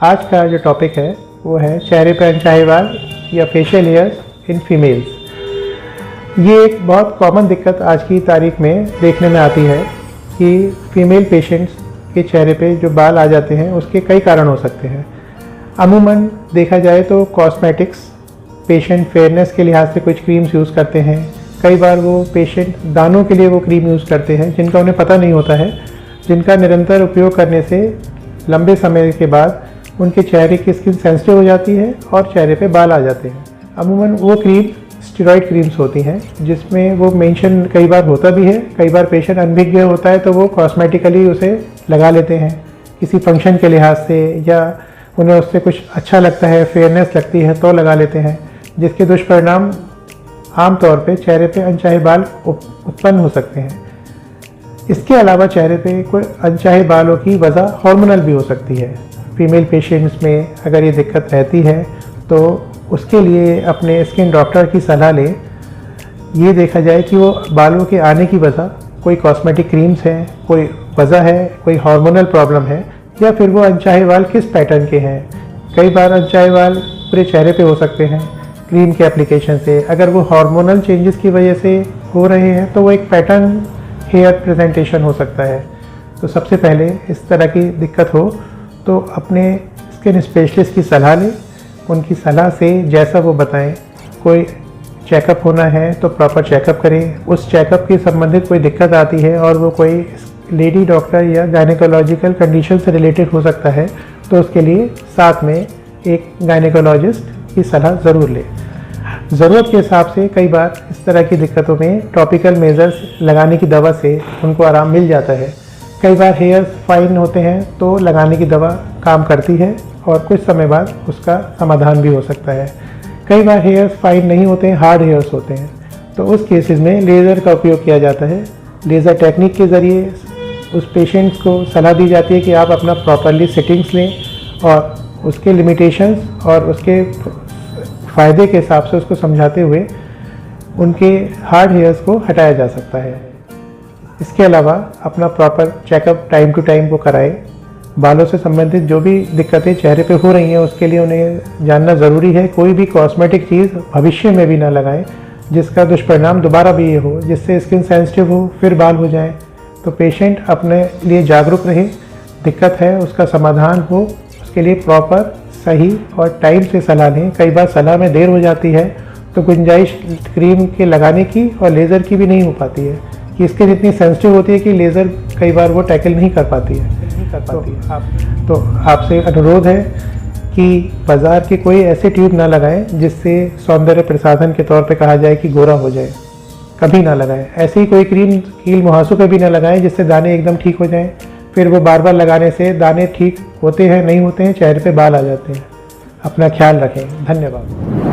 आज का जो टॉपिक है वो है चेहरे पर अनचाहे बाल या फेशियल हेयर्स इन फीमेल्स। ये एक बहुत कॉमन दिक्कत आज की तारीख में देखने में आती है कि फीमेल पेशेंट्स के चेहरे पे जो बाल आ जाते हैं उसके कई कारण हो सकते हैं। अमूमन देखा जाए तो कॉस्मेटिक्स, पेशेंट फेयरनेस के लिहाज से कुछ क्रीम्स यूज़ करते हैं। कई बार वो पेशेंट दानों के लिए वो क्रीम यूज़ करते हैं जिनका उन्हें पता नहीं होता है, जिनका निरंतर उपयोग करने से लंबे समय के बाद उनके चेहरे की स्किन सेंसिटिव हो जाती है और चेहरे पे बाल आ जाते हैं। अमूमन वो क्रीम स्टेरॉइड क्रीम्स होती हैं जिसमें वो मेंशन कई बार होता भी है, कई बार पेशेंट अनभिज्ञ होता है तो वो कॉस्मेटिकली उसे लगा लेते हैं किसी फंक्शन के लिहाज से, या उन्हें उससे कुछ अच्छा लगता है, फेयरनेस लगती है तो लगा लेते हैं, जिसके दुष्परिणाम आमतौर पे चेहरे पे अनचाहे बाल उत्पन्न हो सकते हैं। इसके अलावा चेहरे पे कोई अनचाहे बालों की वजह हार्मोनल भी हो सकती है। फीमेल पेशेंट्स में अगर ये दिक्कत रहती है तो उसके लिए अपने स्किन डॉक्टर की सलाह लें। ये देखा जाए कि वो बालों के आने की वजह कोई कॉस्मेटिक क्रीम्स हैं, कोई वजह है, कोई हार्मोनल प्रॉब्लम है, या फिर वो अनचाहे बाल किस पैटर्न के हैं। कई बार अनचाहे बाल पूरे चेहरे पे हो सकते हैं क्रीम के एप्लीकेशन से। अगर वो हार्मोनल चेंजेस की वजह से हो रहे हैं तो वो एक पैटर्न हेयर प्रेजेंटेशन हो सकता है। तो सबसे पहले इस तरह की दिक्कत हो तो अपने स्किन स्पेशलिस्ट की सलाह लें। उनकी सलाह से जैसा वो बताएं, कोई चेकअप होना है तो प्रॉपर चेकअप करें। उस चेकअप के संबंधित कोई दिक्कत आती है और वो कोई लेडी डॉक्टर या गायनेकोलॉजिकल कंडीशन से रिलेटेड हो सकता है तो उसके लिए साथ में एक गायनेकोलॉजिस्ट की सलाह ज़रूर लें। ज़रूरत के हिसाब से कई बार इस तरह की दिक्कतों में टॉपिकल मेजर्स लगाने की दवा से उनको आराम मिल जाता है। कई बार हेयर्स फाइन होते हैं तो लगाने की दवा काम करती है और कुछ समय बाद उसका समाधान भी हो सकता है। कई बार हेयर्स फाइन नहीं होते हैं, हार्ड हेयर्स होते हैं, तो उस केसेस में लेज़र का उपयोग किया जाता है। लेज़र टेक्निक के ज़रिए उस पेशेंट्स को सलाह दी जाती है कि आप अपना प्रॉपरली सेटिंग्स लें और उसके लिमिटेशंस और उसके फ़ायदे के हिसाब से उसको समझाते हुए उनके हार्ड हेयर्स को हटाया जा सकता है। इसके अलावा अपना proper checkup time to time वो कराएं। बालों से संबंधित जो भी दिक्कतें चेहरे पे हो रही हैं उसके लिए उन्हें जानना ज़रूरी है। कोई भी कॉस्मेटिक चीज़ भविष्य में भी ना लगाएं जिसका दुष्परिणाम दोबारा भी ये हो, जिससे स्किन सेंसिटिव हो फिर बाल हो जाएं। तो पेशेंट अपने लिए जागरूक रहे, दिक्कत है उसका समाधान हो, उसके लिए प्रॉपर सही और टाइम से सलाह लें। कई बार सलाह में देर हो जाती है तो गुंजाइश क्रीम के लगाने की और लेज़र की भी नहीं हो पाती है कि स्किन इतनी सेंसिटिव होती है कि लेज़र कई बार वो टैकल नहीं कर पाती है। तो आपसे अनुरोध है कि बाज़ार की कोई ऐसे ट्यूब ना लगाएं जिससे सौंदर्य प्रसाधन के तौर पे कहा जाए कि गोरा हो जाए, कभी ना लगाएं। ऐसी कोई क्रीम कील मुहासों पे भी ना लगाएं जिससे दाने एकदम ठीक हो जाएं, फिर वो बार बार लगाने से दाने ठीक होते हैं नहीं होते हैं, चेहरे पे बाल आ जाते हैं। अपना ख्याल रखें। धन्यवाद।